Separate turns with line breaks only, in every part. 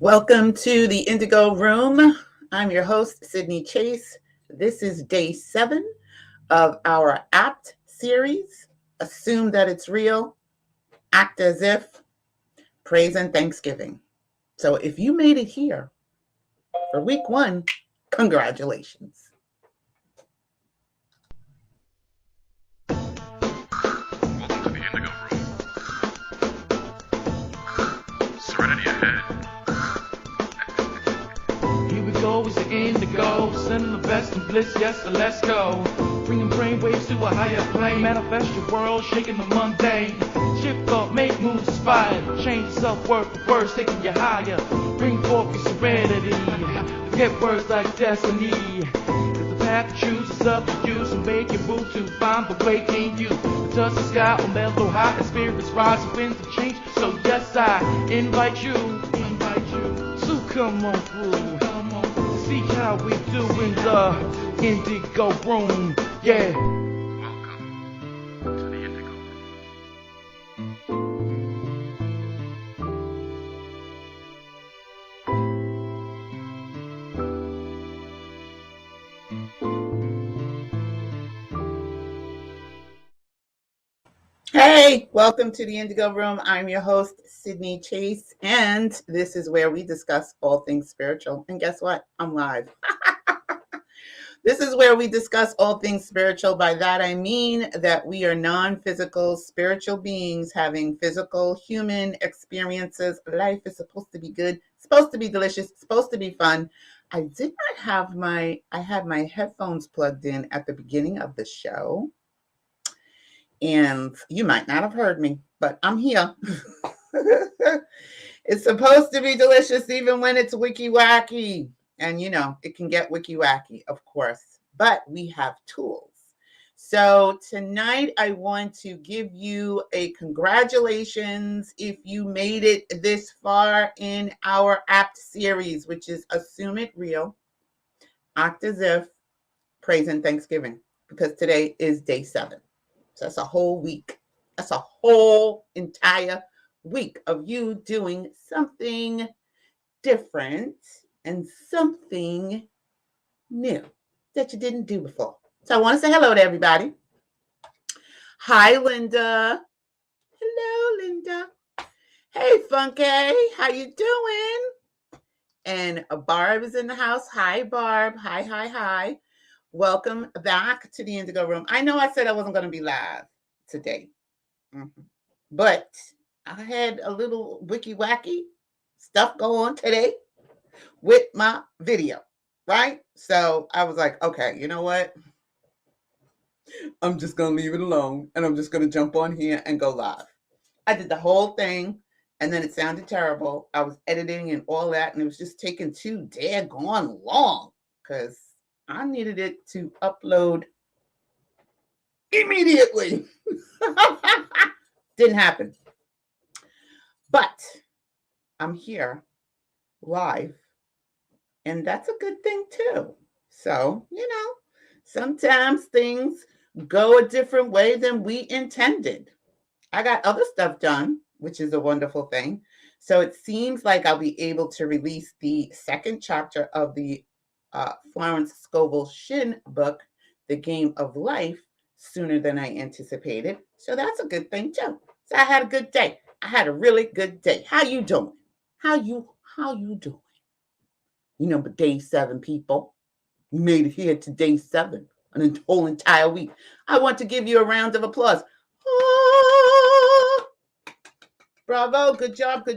Welcome to the Indigo Room. I'm your host, Sydney Chase. This is day 7 of our AAPT series. Assume that it's real, act as if, praise and thanksgiving. So if you made it here for week 1, congratulations.
Welcome to the Indigo Room. Serenity ahead.
Here we go, it's the Indigo, sending the best and bliss, yes, so let's go. Bringing brainwaves to a higher plane, manifest your world, shaking the mundane. Shift up, make moves, inspired, change self-worth, the words taking you higher. Bring forth your serenity, forget words like destiny. Cause the path to choose is up to you, so make your move to find the way in you. Touch the sky on mellow high, and spirits rise, and winds of change. So yes, I invite you to come on through. See how we do in the Indigo Room, yeah.
Welcome to the Indigo Room.
Hey, welcome to the Indigo Room. I'm your host, Sydney Chase, and this is where we discuss all things spiritual. And guess what? I'm live. This is where we discuss all things spiritual. By that, I mean that we are non-physical spiritual beings having physical human experiences. Life is supposed to be good, supposed to be delicious, supposed to be fun. I did not have I had my headphones plugged in at the beginning of the show. And you might not have heard me, but I'm here. It's supposed to be delicious even when it's wicky wacky. And you know, it can get wicky wacky, of course, but we have tools. So tonight I want to give you a congratulations if you made it this far in our AAPT series, which is Assume It Real, Act as If, Praise and Thanksgiving, because today is day 7. So that's a whole week. That's a whole entire week of you doing something different and something new that you didn't do before. So I want to say hello to everybody. Hi, Linda. Hello, Linda. Hey, Funky. How you doing? And Barb is in the house. Hi, Barb. Hi. Welcome back to the Indigo Room. I know I said I wasn't going to be live today, but I had a little wicky wacky stuff go on today with my video, right? So I was like, okay, you know what? I'm just going to leave it alone and I'm just going to jump on here and go live. I did the whole thing and then it sounded terrible. I was editing and all that, and it was just taking too daggone long because I needed it to upload immediately. Didn't happen. But I'm here live, and that's a good thing too. So, you know, sometimes things go a different way than we intended. I got other stuff done, which is a wonderful thing. So it seems like I'll be able to release the second chapter of the Florence Scovel Shin book, The Game of Life, sooner than I anticipated. So that's a good thing too. So I had a good day. I had a really good day. How you doing? How you doing? You know, but day 7, people. You made it here to day 7, an whole entire week. I want to give you a round of applause. Oh, bravo, good job.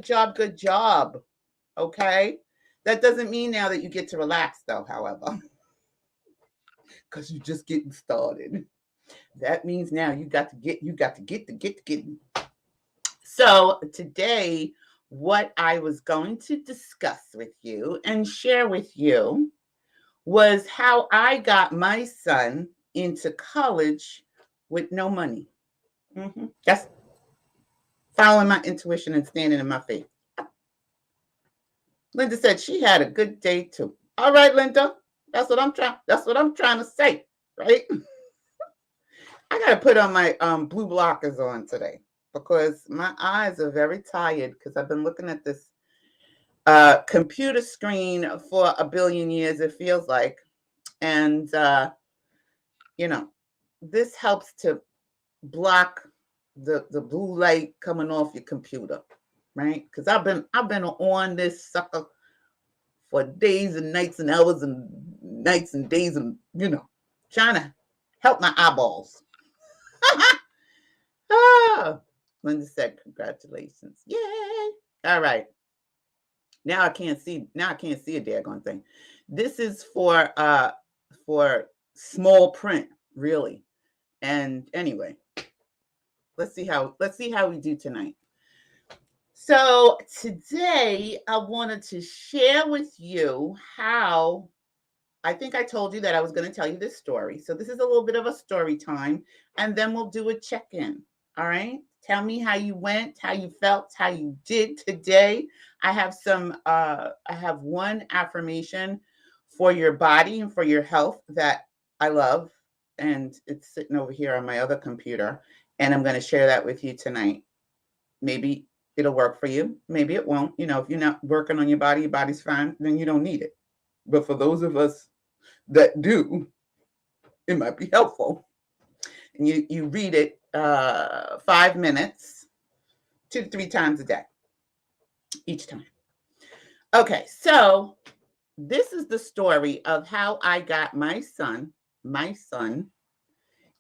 Okay? That doesn't mean now that you get to relax though, however. Because you're just getting started. That means now you got to get. So today, what I was going to discuss with you and share with you was how I got my son into college with no money. That's following my intuition and standing in my faith. Linda said she had a good day too. All right, Linda. That's what I'm trying to say, right? I gotta put on my blue blockers on today because my eyes are very tired because I've been looking at this computer screen for a billion years, it feels like. And, you know, this helps to block the blue light coming off your computer, right? Because I've been on this sucker for days and nights and hours and nights and days and trying to help my eyeballs. Ah, Linda said, "Congratulations, yay!" All right, now I can't see. Now I can't see a daggone thing. This is for small print, really. And anyway, let's see how we do tonight. So today I wanted to share with you how I think I told you that I was going to tell you this story. So this is a little bit of a story time, and then we'll do a check-in. All right. Tell me how you went, how you felt, how you did today. I have one affirmation for your body and for your health that I love, and it's sitting over here on my other computer, and I'm going to share that with you tonight. Maybe it'll work for you. Maybe it won't. If you're not working on your body's fine, then you don't need it. But for those of us that do, it might be helpful. And you read it 5 minutes, 2 to 3 times a day, each time. Okay, so this is the story of how I got my son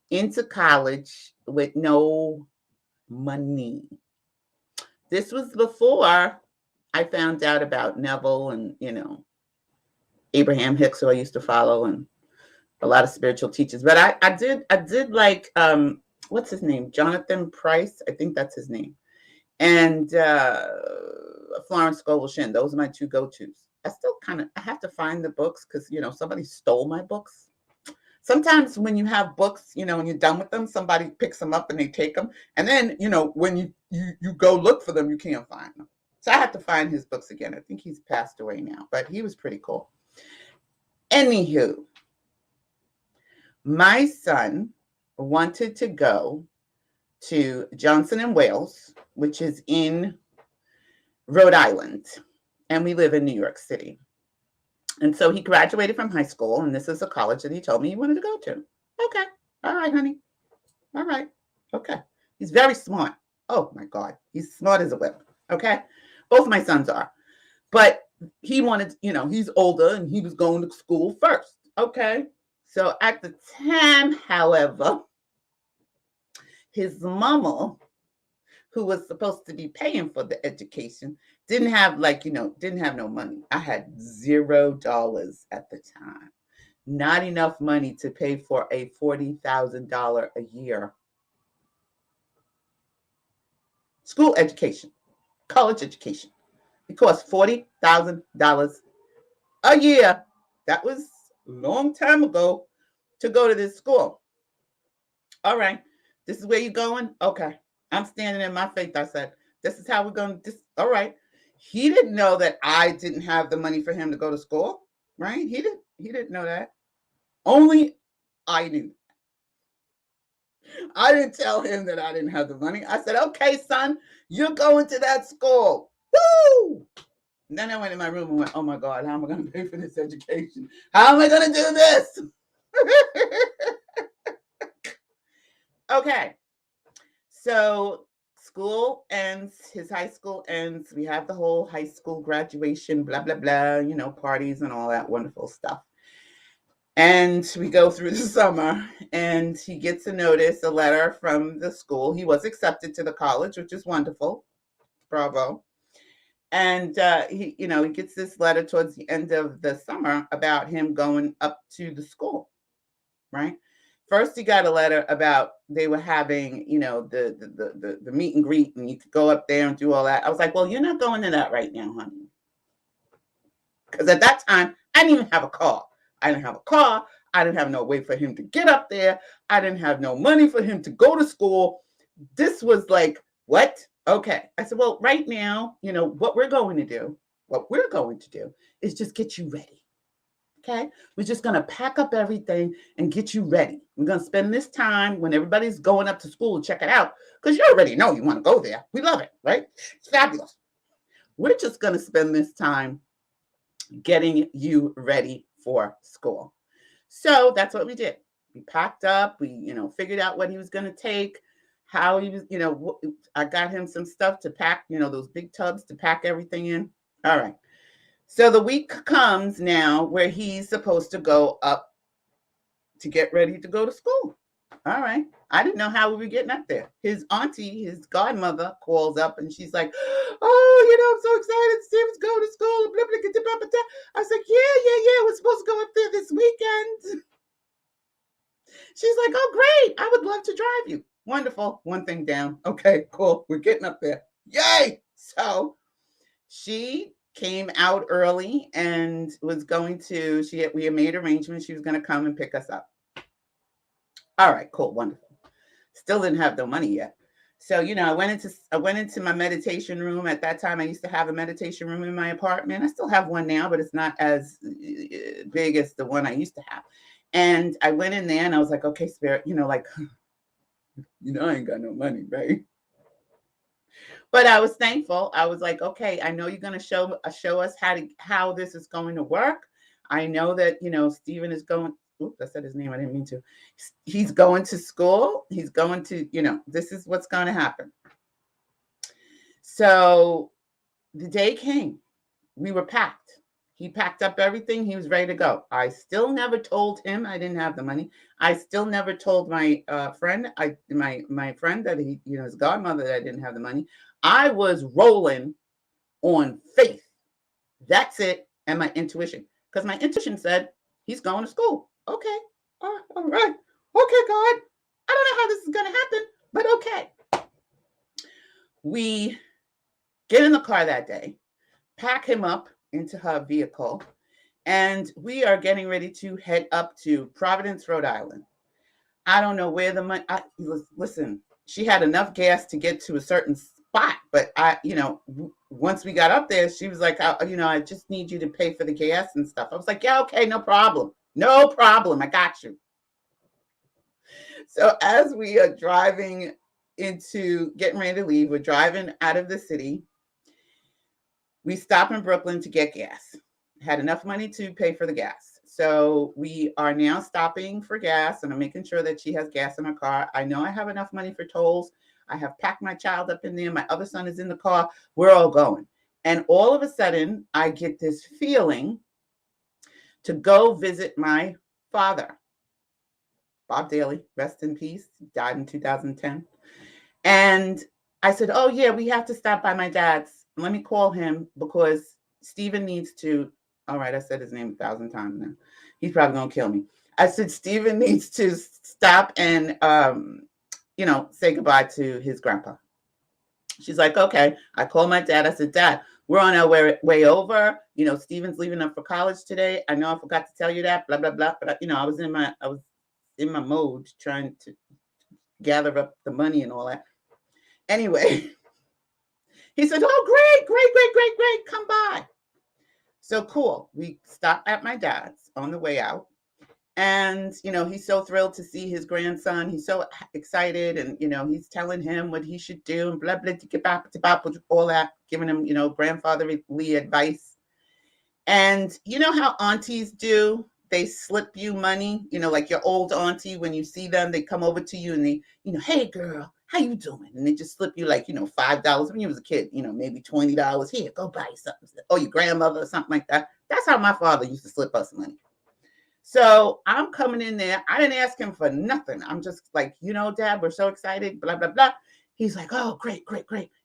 into college with no money. This was before I found out about Neville and, Abraham Hicks, who I used to follow, and a lot of spiritual teachers. But I did like, what's his name? Jonathan Price. I think that's his name. And Florence Scovel Shinn. Those are my 2 go-tos. I have to find the books because, somebody stole my books. Sometimes when you have books, when you're done with them, somebody picks them up and they take them. And then, when you go look for them, you can't find them. So I have to find his books again. I think he's passed away now, but he was pretty cool. Anywho, my son wanted to go to Johnson & Wales, which is in Rhode Island, and we live in New York City. And so he graduated from high school, and this is a college that he told me he wanted to go to. Okay. All right, honey. All right. Okay. He's very smart. Oh, my God. He's smart as a whip. Okay. Both my sons are. But he wanted, he's older, and he was going to school first. Okay. So at the time, however, his mama, who was supposed to be paying for the education, didn't have no money. I had $0 at the time. Not enough money to pay for a $40,000 a year school education, college education. It cost $40,000 a year. That was a long time ago to go to this school. All right. This is where you're going? Okay. I'm standing in my faith. I said, this is how we're going to, all right. He didn't know that I didn't have the money for him to go to school, right? He didn't know that. Only I knew. I didn't tell him that I didn't have the money. I said, okay, son, you're going to that school. Woo! And then I went in my room and went, oh my God, how am I going to pay for this education? How am I going to do this? Okay. So school ends, his high school ends. We have the whole high school graduation, blah, blah, blah, parties and all that wonderful stuff. And we go through the summer, and he gets a letter from the school. He was accepted to the college, which is wonderful. Bravo. And he gets this letter towards the end of the summer about him going up to the school, right? First, he got a letter about they were having, the meet and greet, and you could go up there and do all that. I was like, well, you're not going to that right now, honey. Because at that time, I didn't even have a car. I didn't have a car. I didn't have no way for him to get up there. I didn't have no money for him to go to school. This was like, what? Okay. I said, well, right now, what we're going to do is just get you ready. Okay. We're just going to pack up everything and get you ready. We're going to spend this time when everybody's going up to school to check it out, because you already know you want to go there. We love it, right? It's fabulous. We're just going to spend this time getting you ready for school. So that's what we did. We packed up, we, figured out what he was going to take, how he was, I got him some stuff to pack, those big tubs to pack everything in. All right. So the week comes now where he's supposed to go up to get ready to go to school. All right. I didn't know how we were getting up there. His auntie, his godmother, calls up and she's like, "Oh, I'm so excited. Steven's going to school." Blah, blah, blah, blah, blah. I was like, yeah. We're supposed to go up there this weekend. She's like, "Oh, great. I would love to drive you." Wonderful. One thing down. Okay, cool. We're getting up there. Yay. So she came out early and was going to, we had made arrangements. She was going to come and pick us up. All right, cool, wonderful. Still didn't have no money yet. So, I went into my meditation room. At that time, I used to have a meditation room in my apartment. I still have one now, but it's not as big as the one I used to have. And I went in there and I was like, "Okay, Spirit, I ain't got no money, right?" But I was thankful. I was like, "Okay, I know you're going to show us how this is going to work. I know that, Stephen is going." Oops, I said his name. I didn't mean to. He's going to school. He's going to, this is what's going to happen. So the day came. We were packed. He packed up everything. He was ready to go. I still never told him I didn't have the money. I still never told my friend, my friend that he, his godmother, that I didn't have the money. I was rolling on faith. That's it. And my intuition. Because my intuition said, he's going to school. Okay. All right. Okay, God. I don't know how this is going to happen, but okay. We get in the car that day, pack him up into her vehicle, and we are getting ready to head up to Providence, Rhode Island. I don't know where the money, listen, she had enough gas to get to a certain spot, but once we got up there, she was like, "I just need you to pay for the gas and stuff." I was like, "Yeah, okay, no problem. No problem. I got you." So as we are driving getting ready to leave, we're driving out of the city. We stop in Brooklyn to get gas. Had enough money to pay for the gas. So we are now stopping for gas, and I'm making sure that she has gas in her car. I know I have enough money for tolls. I have packed my child up in there. My other son is in the car. We're all going. And all of a sudden, I get this feeling to go visit my father, Bob Daly, rest in peace. He died in 2010. And I said, "Oh, yeah, we have to stop by my dad's. Let me call him because Stephen needs to." All right, I said his name 1,000 times now. He's probably going to kill me. I said, "Stephen needs to stop and, say goodbye to his grandpa." She's like, "Okay." I called my dad. I said, "Dad, we're on our way over. Stephen's leaving up for college today. I know I forgot to tell you that, blah, blah, blah." But, I was in my mode trying to gather up the money and all that. Anyway, he said, "Oh, great. Come by." So cool. We stopped at my dad's on the way out. And, he's so thrilled to see his grandson. He's so excited. And, he's telling him what he should do and blah, blah, all that, giving him, grandfatherly advice. And you know how aunties do? They slip you money, like your old auntie, when you see them, they come over to you and they, "Hey, girl, how you doing?" And they just slip you like, $5 when you was a kid, maybe $20. "Here, go buy something." Or your grandmother or something like that. That's how my father used to slip us money. So I'm coming in there. I didn't ask him for nothing. I'm just like, "Dad, we're so excited, blah, blah, blah." He's like, "Oh, great.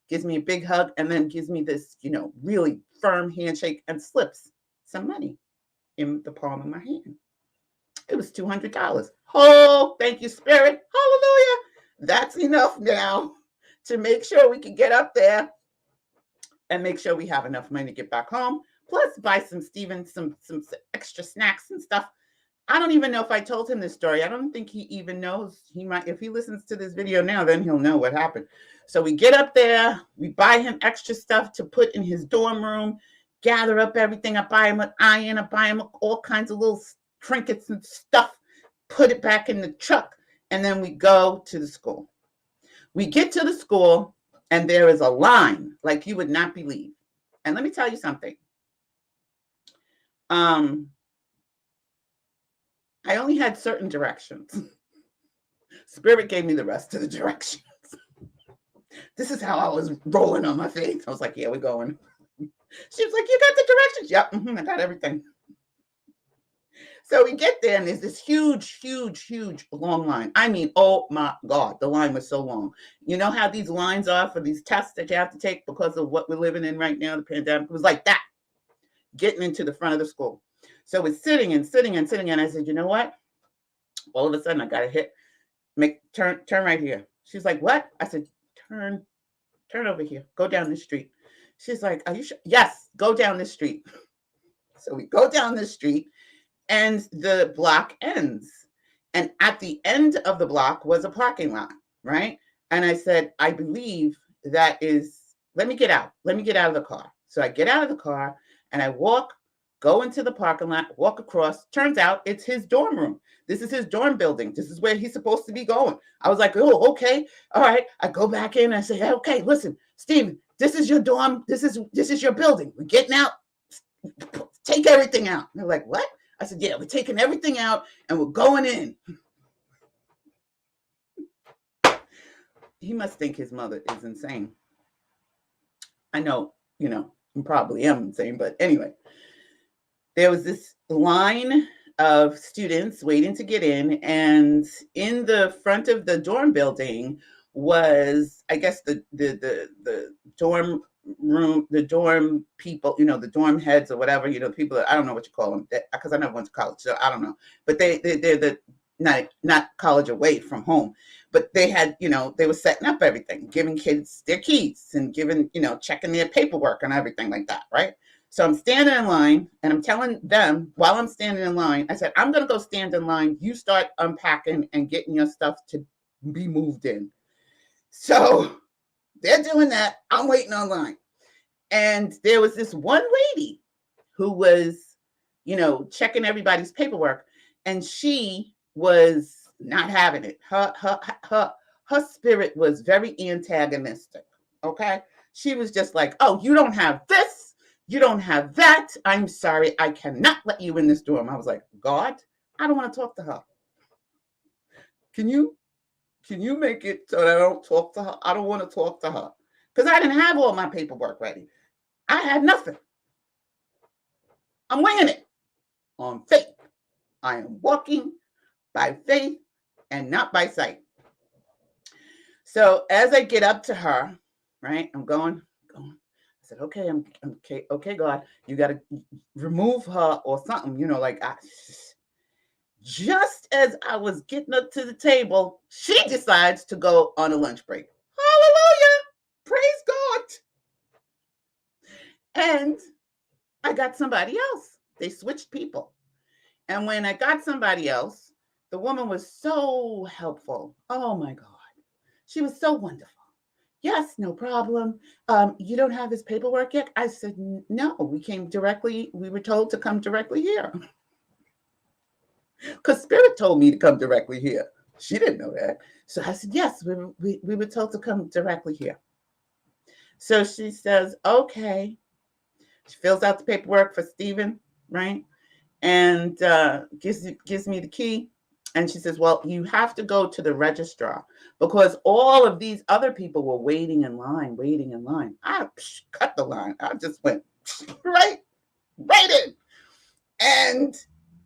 Gives me a big hug and then gives me this, really firm handshake and slips some money in the palm of my hand. It was $200. Oh, thank you, Spirit. Hallelujah. That's enough now to make sure we can get up there and make sure we have enough money to get back home. Plus buy some Stephen some extra snacks and stuff. I don't even know if I told him this story. I don't think he even knows. He might, if he listens to this video now, then he'll know what happened. So we get up there, we buy him extra stuff to put in his dorm room, gather up everything. I buy him an iron, I buy him all kinds of little trinkets and stuff, put it back in the truck, and then we go to the school. We get to the school, and there is a line like you would not believe. And let me tell you something. I only had certain directions. Spirit gave me the rest of the directions. This is how I was rolling on my face. I was like, yeah, we're going. She was like, you got the directions? Yep, I got everything. So we get there, and there's this huge, huge, huge long line. I mean, oh my God, the line was so long. You know how these lines are for these tests that you have to take because of what we're living in right now, the pandemic? It was like that, getting into the front of the school. So we're sitting and sitting and sitting, and I said, you know what? All of a sudden, I got to turn right here. She's like, what? I said, turn over here. Go down this street. She's like, are you sure? Yes, go down this street. So we go down this street, and the block ends. And at the end of the block was a parking lot, right? And I said, I believe that is, let me get out. Let me get out of the car. So I get out of the car, and I go into the parking lot, walk across. Turns out it's his dorm room. This is his dorm building. This is where he's supposed to be going. I was like, oh, okay. All right. I go back in. I say, hey, okay, listen, Steven, this is your dorm. This is your building. We're getting out. Take everything out. And they're like, what? I said, yeah, we're taking everything out and we're going in. He must think his mother is insane. I know, I probably am insane, but anyway. There was this line of students waiting to get in, and in the front of the dorm building was, I guess, the dorm room, the dorm people, the dorm heads or whatever, people that, I don't know what you call them, because I never went to college, so I don't know. But they're the not college away from home, but they had, they were setting up everything, giving kids their keys and giving, checking their paperwork and everything like that, right? So I'm standing in line, and I'm telling them while I'm standing in line, I said, I'm going to go stand in line. You start unpacking and getting your stuff to be moved in. So they're doing that. I'm waiting online. And there was this one lady who was, checking everybody's paperwork, and she was not having it. Her spirit was very antagonistic. Okay. She was just like, oh, you don't have this. You don't have that. I'm sorry. I cannot let you in this dorm. I was like, God, I don't want to talk to her. Can you make it so that I don't talk to her? I don't want to talk to her. Because I didn't have all my paperwork ready. I had nothing. I'm winging it on faith. I am walking by faith and not by sight. So as I get up to her, right, I'm going. I said, okay, I'm okay, God, you got to remove her or something, just as I was getting up to the table, she decides to go on a lunch break. Hallelujah. Praise God. And I got somebody else. They switched people. And when I got somebody else, the woman was so helpful. Oh my God. She was so wonderful. Yes, no problem. You don't have his paperwork yet? I said, no, we were told to come directly here. Because Spirit told me to come directly here. She didn't know that. So I said, yes, we were told to come directly here. So she says, okay. She fills out the paperwork for Steven, right? And gives me the key. And she says, well, you have to go to the registrar because all of these other people were waiting in line. I cut the line. I just went right in. And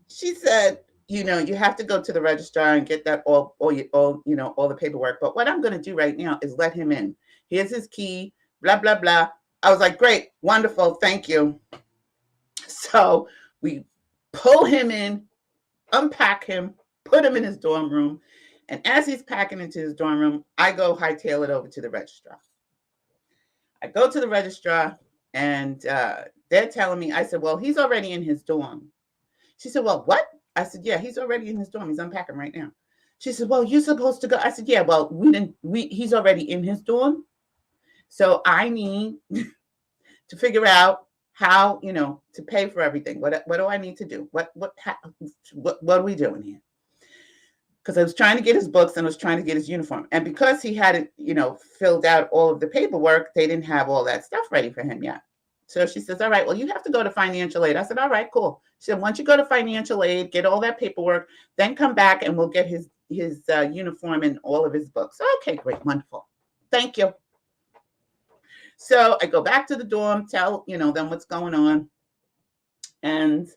she said, you have to go to the registrar and get that all the paperwork. But what I'm going to do right now is let him in. Here's his key, blah, blah, blah. I was like, great, wonderful, thank you. So we pull him in, unpack him, put him in his dorm room. And as he's packing into his dorm room, I go hightail it over to the registrar. I go to the registrar, and they're telling me, I said, well, he's already in his dorm. She said, well, what? I said, yeah, he's already in his dorm. He's unpacking right now. She said, well, you're supposed to go. I said, yeah, well, he's already in his dorm. So I need to figure out how, to pay for everything. What do I need to do? What are we doing here? Because I was trying to get his books and I was trying to get his uniform. And because he hadn't, filled out all of the paperwork, they didn't have all that stuff ready for him yet. So she says, all right, well, you have to go to financial aid. I said, all right, cool. She said, once you go to financial aid, get all that paperwork, then come back and we'll get his uniform and all of his books. Okay, great, wonderful. Thank you. So I go back to the dorm, tell, them what's going on. And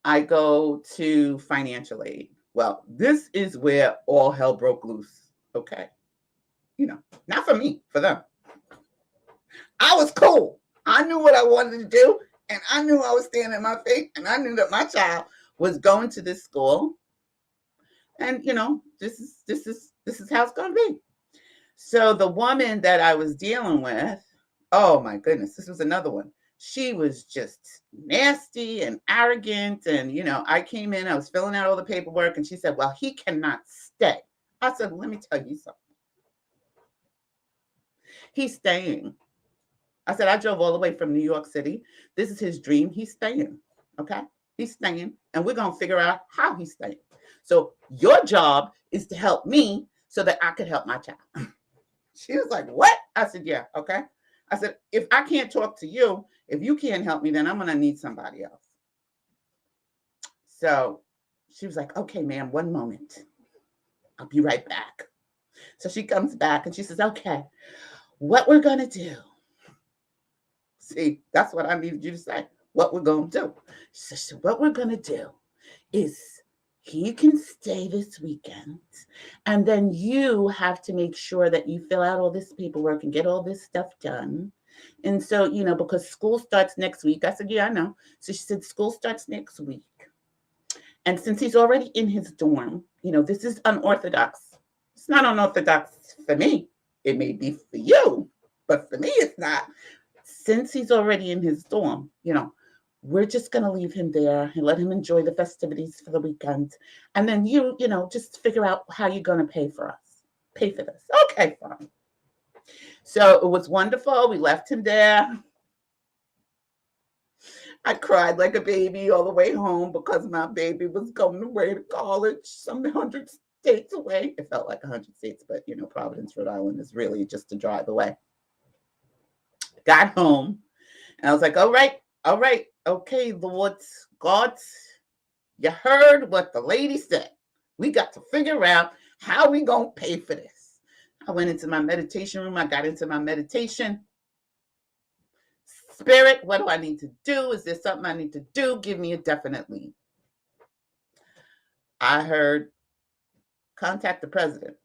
I go to financial aid. Well, this is where all hell broke loose. Okay. Not for me, for them. I was cool. I knew what I wanted to do, and I knew I was standing in my faith, and I knew that my child was going to this school. And this is how it's going to be. So the woman that I was dealing with, oh my goodness, this was another one. She was just nasty and arrogant. And, I came in, I was filling out all the paperwork, and she said, well, he cannot stay. I said, let me tell you something. He's staying. I said, I drove all the way from New York City. This is his dream. He's staying. Okay? He's staying. And we're going to figure out how he's staying. So your job is to help me so that I could help my child. She was like, what? I said, yeah. Okay. I said, if I can't talk to you, if you can't help me, then I'm going to need somebody else. So she was like, okay, ma'am, one moment. I'll be right back. So she comes back and she says, okay, what we're going to do. See, that's what I needed you to say. What we're going to do. So what we're going to do is he can stay this weekend. And then you have to make sure that you fill out all this paperwork and get all this stuff done. And so, because school starts next week. I said, yeah, I know. So she said, school starts next week. And since he's already in his dorm, this is unorthodox. It's not unorthodox for me. It may be for you, but for me, it's not. Since he's already in his dorm, we're just going to leave him there and let him enjoy the festivities for the weekend. And then you just figure out how you're going to pay for this. Okay, fine. So it was wonderful. We left him there. I cried like a baby all the way home because my baby was going away to college, some 100 states away. It felt like 100 states, but Providence, Rhode Island is really just a drive away. Got home and I was like, all right. Okay, Lord God, you heard what the lady said. We got to figure out how we gonna pay for this. I went into my meditation room. I got into my meditation. Spirit, what do I need to do? Is there something I need to do? Give me a definite lead. I heard, contact the president.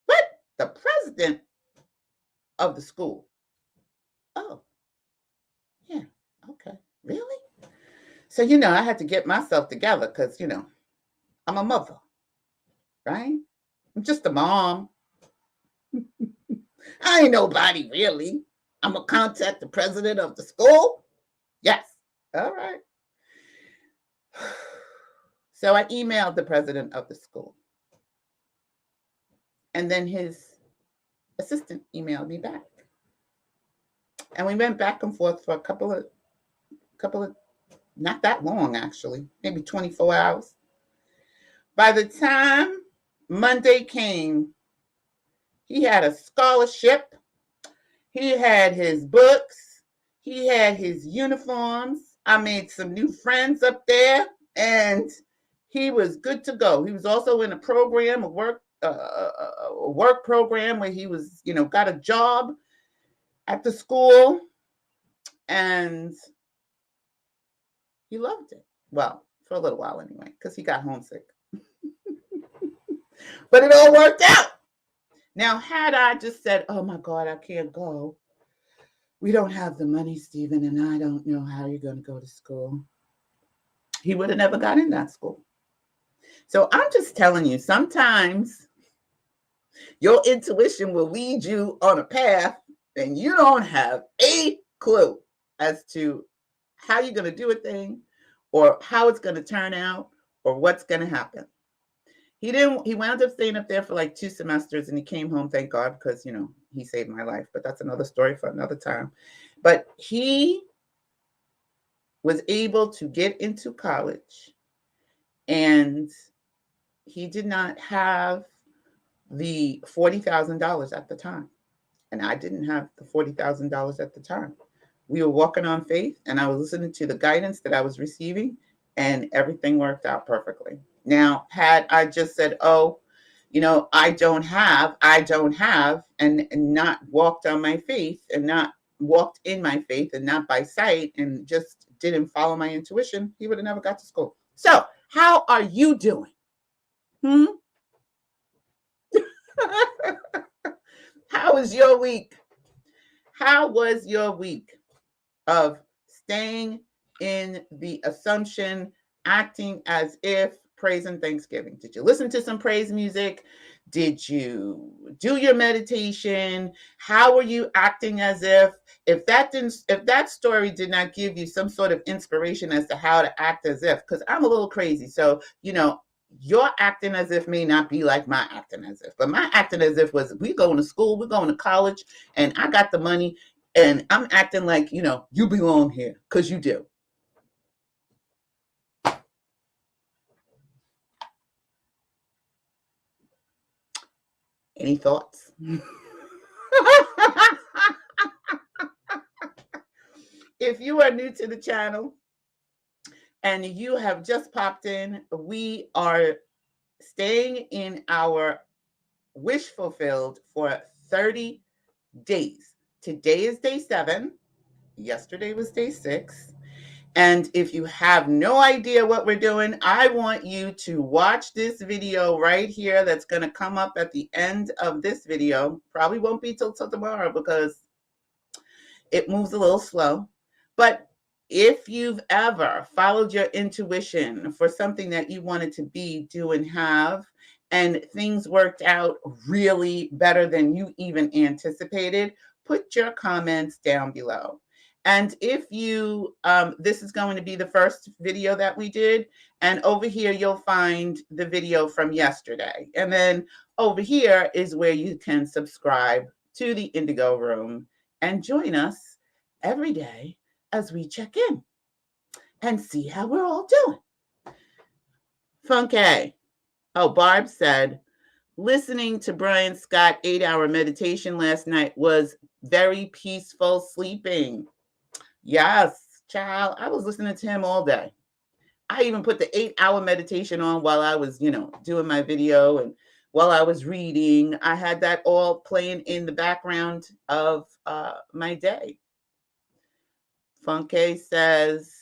What? The president of the school? Oh, yeah, okay. Really? So, I had to get myself together because, I'm a mother, right? I'm just a mom. I ain't nobody really. I'm going to contact the president of the school. Yes. All right. So I emailed the president of the school. And then his assistant emailed me back. And we went back and forth for a couple of, not that long, actually, maybe 24 hours. By the time Monday came, he had a scholarship. He had his books. He had his uniforms. I made some new friends up there, and he was good to go. He was also in a program, a work program where he was, got a job at the school, and he loved it. Well, for a little while anyway, because he got homesick. But it all worked out. Now, had I just said, oh my God, I can't go. We don't have the money, Stephen, and I don't know how you're going to go to school. He would have never got in that school. So I'm just telling you, sometimes your intuition will lead you on a path and you don't have a clue as to how you're going to do a thing or how it's going to turn out or what's going to happen. He wound up staying up there for like 2 semesters and he came home, thank God, because, he saved my life. But that's another story for another time. But he was able to get into college and he did not have the $40,000 at the time. And I didn't have the $40,000 at the time. we were walking on faith, and I was listening to the guidance that I was receiving, and everything worked out perfectly. Now, had I just said, oh, I don't have, and not walked on my faith, and not walked in my faith, and not by sight, and just didn't follow my intuition, he would have never got to school. So, how are you doing? How was your week? How was your week of staying in the assumption, acting as if, praise and thanksgiving? Did you listen to some praise music? Did you do your meditation? How were you acting as if? If that story did not give you some sort of inspiration as to how to act as if, because I'm a little crazy. So, your acting as if may not be like my acting as if. But my acting as if was, we going to school, we're going to college, and I got the money, and I'm acting like, you belong here, because you do. Any thoughts? If you are new to the channel and you have just popped in, we are staying in our wish fulfilled for 30 days. Today is day 7. Yesterday was day 6. And if you have no idea what we're doing, I want you to watch this video right here that's going to come up at the end of this video. Probably won't be till tomorrow because it moves a little slow. But if you've ever followed your intuition for something that you wanted to be, do, and have, and things worked out really better than you even anticipated, put your comments down below. And if you, this is going to be the first video that we did, and over here you'll find the video from yesterday. And then over here is where you can subscribe to the Indigo Room and join us every day as we check in and see how we're all doing. Funky. Oh, Barb said, listening to Brian Scott 8-hour meditation last night was very peaceful sleeping. Yes, child. I was listening to him all day. I even put the 8-hour meditation on while I was, doing my video, and while I was reading. I had that all playing in the background of my day. Funke says,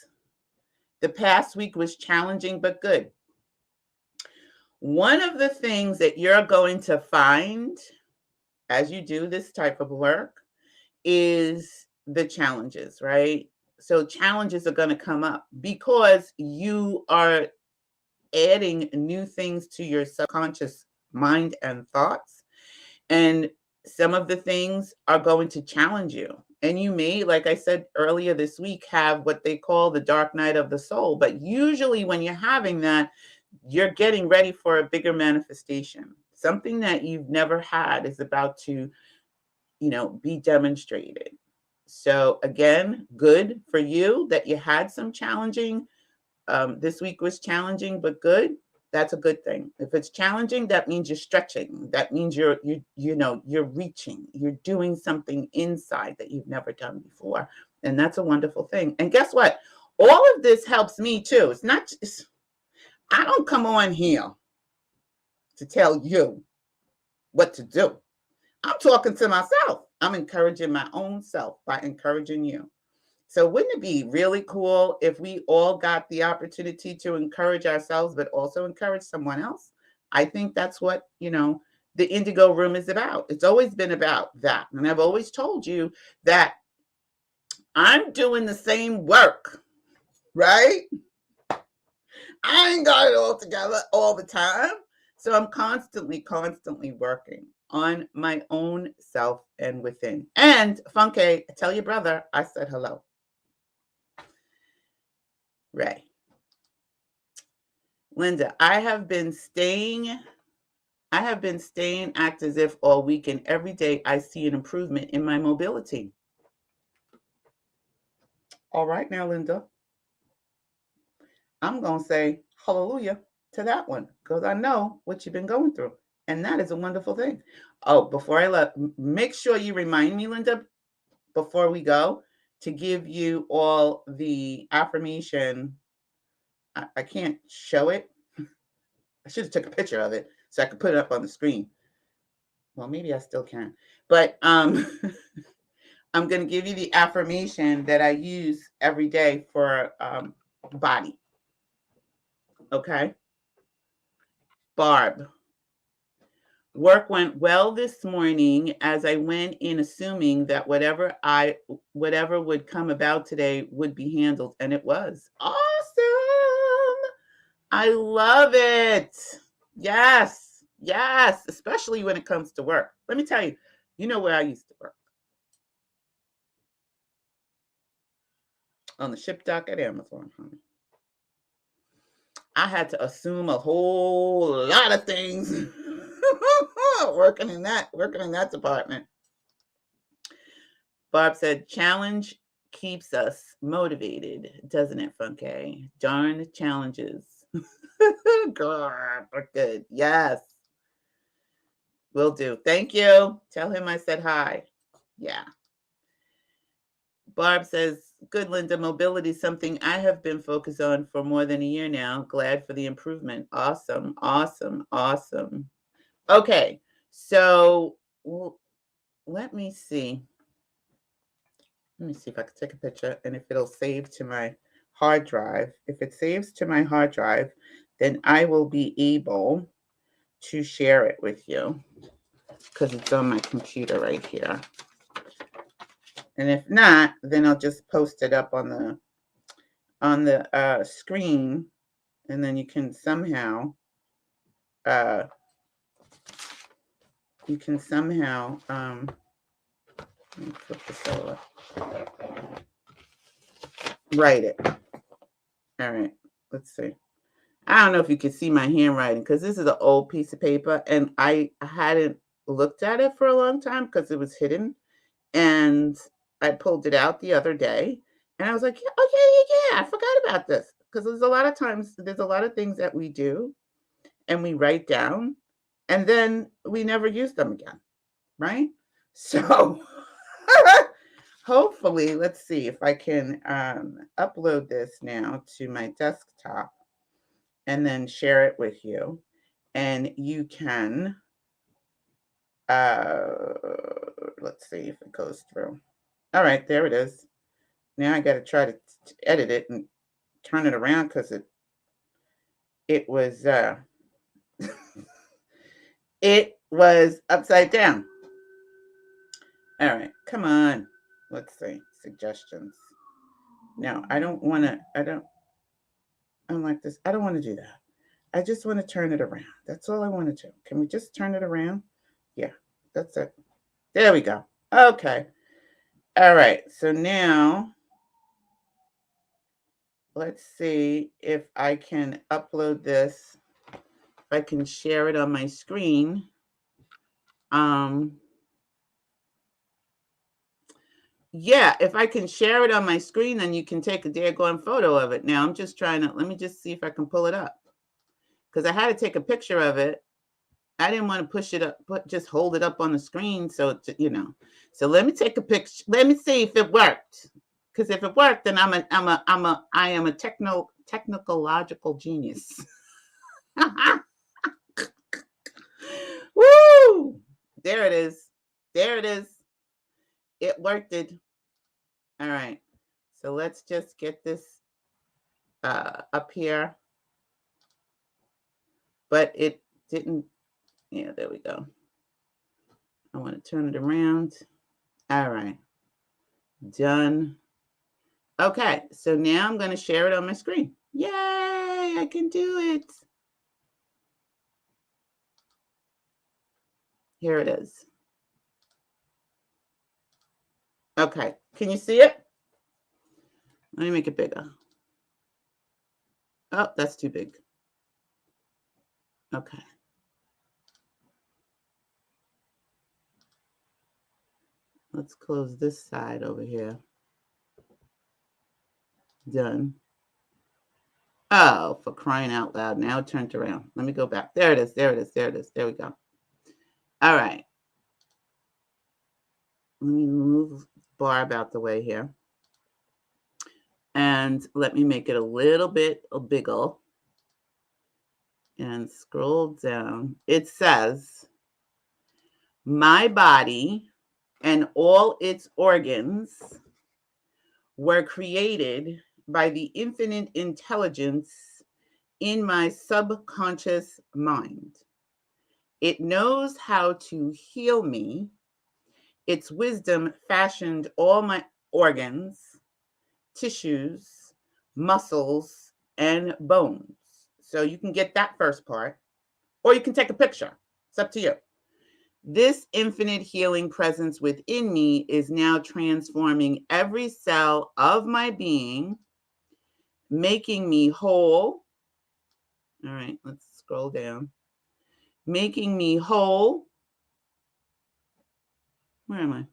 the past week was challenging but good. One of the things that you're going to find as you do this type of work is the challenges, right? So challenges are going to come up because you are adding new things to your subconscious mind and thoughts. And some of the things are going to challenge you. And you may, like I said earlier this week, have what they call the dark night of the soul. But usually when you're having that, you're getting ready for a bigger manifestation. Something that you've never had is about to, be demonstrated. So again, good for you that you had some challenging. This week was challenging, but good. That's a good thing. If it's challenging, that means you're stretching. That means you're reaching. You're doing something inside that you've never done before. And that's a wonderful thing. And guess what? All of this helps me too. It's not just, I don't come on here to tell you what to do. I'm talking to myself. I'm encouraging my own self by encouraging you. So wouldn't it be really cool if we all got the opportunity to encourage ourselves, but also encourage someone else? I think that's what, the Indigo Room is about. It's always been about that. And I've always told you that I'm doing the same work, right? I ain't got it all together all the time. So I'm constantly working on my own self and within. And Funke, tell your brother I said hello. Ray. Linda, I have been staying act as if all week, and every day I see an improvement in my mobility. All right now, Linda. I'm going to say hallelujah to that one because I know what you've been going through. And that is a wonderful thing. Oh, before I make sure you remind me, Linda, before we go, to give you all the affirmation. I can't show it. I should have took a picture of it so I could put it up on the screen. Well, maybe I still can. But I'm going to give you the affirmation that I use every day for body. Okay. Barb. Work went well this morning as I went in assuming that whatever would come about today would be handled, and it was. Awesome. I love it. Yes. Yes, especially when it comes to work. Let me tell you, you know where I used to work? On the ship dock at Amazon, honey. I had to assume a whole lot of things working in that department. Barb said, challenge keeps us motivated, doesn't it, Funke? Darn challenges. Girl, we're good. Yes. Will do. Thank you. Tell him I said hi. Yeah. Barb says, good, Linda. Mobility is something I have been focused on for more than a year now. Glad for the improvement. Awesome. Awesome. Awesome. Okay. So let me see. Let me see if I can take a picture and if it'll save to my hard drive. If it saves to my hard drive, then I will be able to share it with you because it's on my computer right here. And if not, then I'll just post it up on the screen, and then you can somehow let me flip this over. Write it. All right. Let's see. I don't know if you can see my handwriting because this is an old piece of paper, and I hadn't looked at it for a long time because it was hidden, and I pulled it out the other day, and I was like, yeah, I forgot about this. Because there's a lot of things that we do and we write down, and then we never use them again, right? So hopefully, let's see if I can upload this now to my desktop and then share it with you. And you can, let's see if it goes through. All right, there it is. Now I got to try to edit it and turn it around because it was it was upside down. All right, come on. Let's see, suggestions. No, I don't want to. I'm like this. I don't want to do that. I just want to turn it around. That's all I want to do. Can we just turn it around? Yeah, that's it. There we go. Okay. All right. So now let's see if I can upload this. If I can share it on my screen. Yeah, if I can share it on my screen, then you can take a daggone photo of it. Now I'm just trying to, let me just see if I can pull it up. Because I had to take a picture of it. I didn't want to push it up, just hold it up on the screen. So, so let me take a picture. Let me see if it worked. Because if it worked, then I am a technological genius. Woo! There it is. There it is. It worked. All right. So let's just get this up here. But it didn't. Yeah, there we go. I want to turn it around. All right. Done. Okay. So now I'm going to share it on my screen. Yay! I can do it. Here it is. Okay. Can you see it? Let me make it bigger. Oh, that's too big. Okay. Let's close this side over here. Done. Oh, for crying out loud. Now it turned around. Let me go back. There it is. There it is. There it is. There we go. All right. Let me move Barb out the way here. And let me make it a little bit bigger and scroll down. It says, my body and all its organs were created by the infinite intelligence in my subconscious mind. It knows how to heal me. Its wisdom fashioned all my organs, tissues, muscles, and bones. So you can get that first part, or you can take a picture. It's up to you. This infinite healing presence within me is now transforming every cell of my being, making me whole. All right, let's scroll down. Making me whole. Where am I?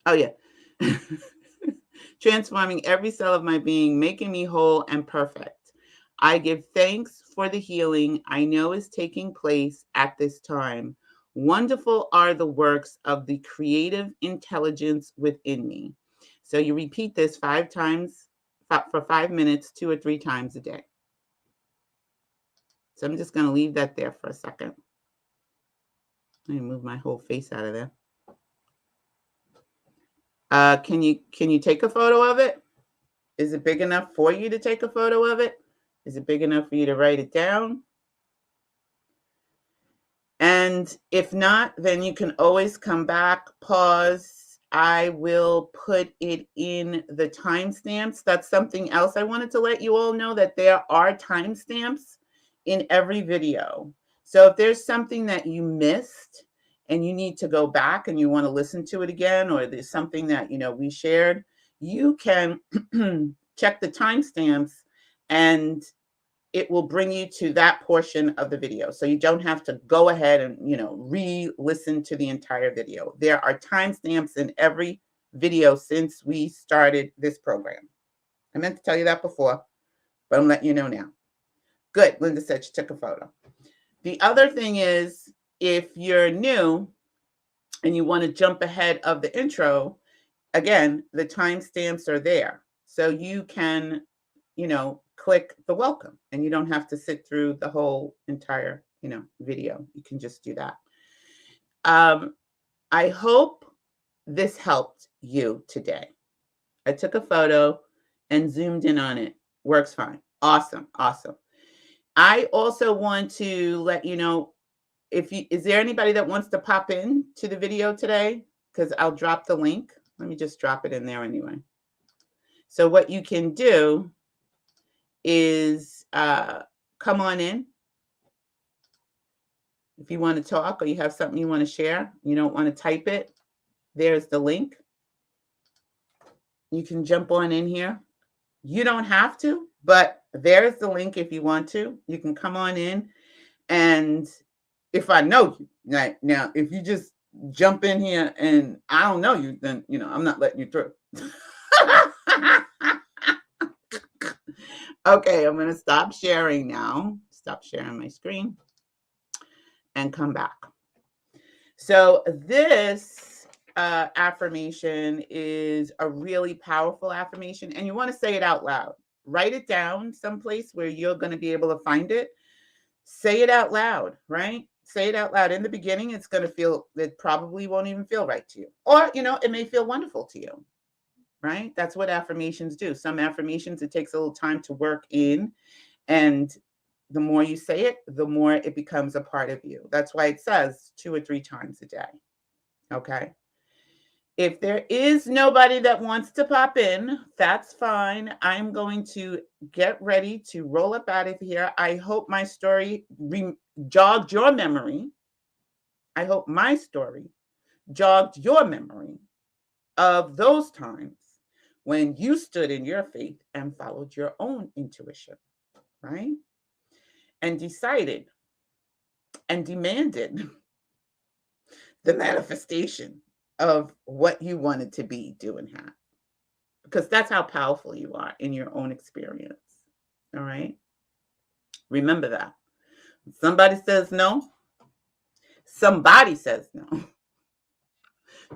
Oh, yeah. Transforming every cell of my being, making me whole and perfect. I give thanks for the healing I know is taking place at this time. Wonderful are the works of the creative intelligence within me. So you repeat this 5 times for 5 minutes, 2 or 3 times a day. So I'm just going to leave that there for a second. Let me move my whole face out of there. Can you take a photo of it? Is it big enough for you to take a photo of it? Is it big enough for you to write it down? And if not, then you can always come back, pause. I will put it in the timestamps. That's something else I wanted to let you all know, that there are timestamps in every video. So if there's something that you missed and you need to go back and you want to listen to it again, or there's something that, we shared, you can check the timestamps and it will bring you to that portion of the video. So you don't have to go ahead and, re-listen to the entire video. There are timestamps in every video since we started this program. I meant to tell you that before, but I'm letting you know now. Good. Linda said she took a photo. The other thing is, if you're new and you want to jump ahead of the intro, again, the timestamps are there. So you can, click the welcome and you don't have to sit through the whole entire, video. You can just do that. I hope this helped you today. I took a photo and zoomed in on it. Works fine. Awesome. Awesome. I also want to let you know, is there anybody that wants to pop in to the video today? Because I'll drop the link. Let me just drop it in there anyway. So what you can do is come on in. If you want to talk or you have something you want to share, you don't want to type it, there's the link. You can jump on in here. You don't have to, but there's the link if you want to. You can come on in, and if I know you, now if you just jump in here and I don't know you, then I'm not letting you through. Okay, I'm going to stop sharing now. Stop sharing my screen and come back. So this affirmation is a really powerful affirmation, and you want to say it out loud. Write it down someplace where you're going to be able to find it. Say it out loud, right? Say it out loud. In the beginning, it's going to feel, it probably won't even feel right to you. Or, it may feel wonderful to you, right? That's what affirmations do. Some affirmations, it takes a little time to work in, and the more you say it, the more it becomes a part of you. That's why it says 2 or 3 times a day. Okay. If there is nobody that wants to pop in, that's fine. I'm going to get ready to roll up out of here. I hope my story jogged your memory. I hope my story jogged your memory of those times when you stood in your faith and followed your own intuition, right? And decided and demanded the manifestation of what you wanted to be, do, and have. Because that's how powerful you are in your own experience. All right? Remember that. When somebody says no, somebody says no.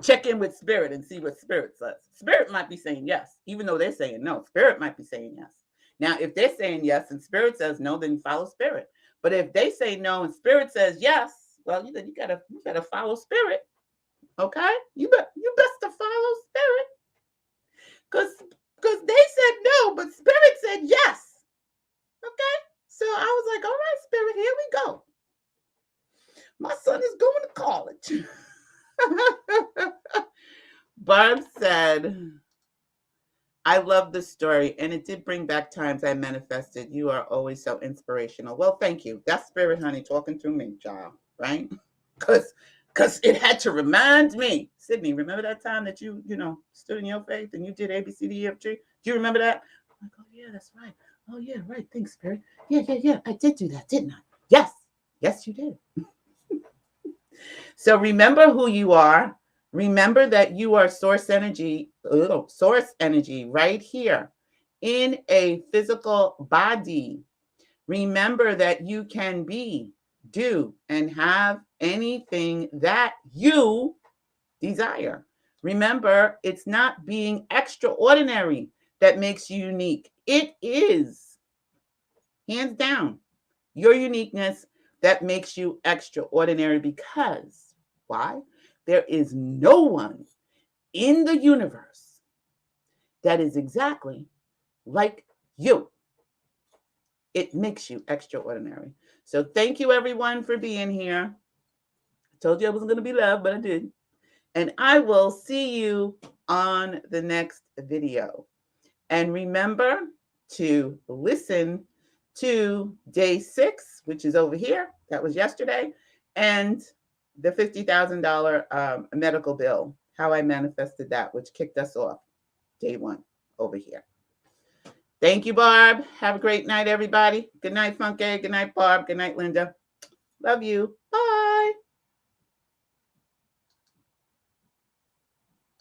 Check in with spirit and see what spirit says. Spirit might be saying yes, even though they're saying no. Spirit might be saying yes. Now, if they're saying yes and spirit says no, then you follow spirit. But if they say no and spirit says yes, well, you better follow spirit. Okay? You best to follow spirit. Because they said no, but spirit said yes. Okay? So I was like, all right, spirit, here we go. My son is going to college. Barb said, I love the story, and it did bring back times I manifested. You are always so inspirational. Well, thank you. That's spirit, honey, talking through me, child, right? Because it had to remind me. Sydney, remember that time that you stood in your faith and you did A, B, C, D, E, F, G? Do you remember that? I'm like, oh, yeah, that's right. Oh, yeah, right. Thanks, spirit. Yeah. I did do that, didn't I? Yes. Yes, you did. So remember who you are. Remember that you are source energy right here in a physical body. Remember that you can be, do, and have anything that you desire. Remember, it's not being extraordinary that makes you unique. It is, hands down, your uniqueness that makes you extraordinary because, why? There is no one in the universe that is exactly like you. It makes you extraordinary. So thank you, everyone, for being here. I told you I wasn't going to be loved, but I did. And I will see you on the next video. And remember to listen to day 6, which is over here. That was yesterday. And the $50,000 medical bill, how I manifested that, which kicked us off day 1 over here. Thank you, Barb. Have a great night, everybody. Good night, Funke. Good night, Barb. Good night, Linda. Love you. Bye.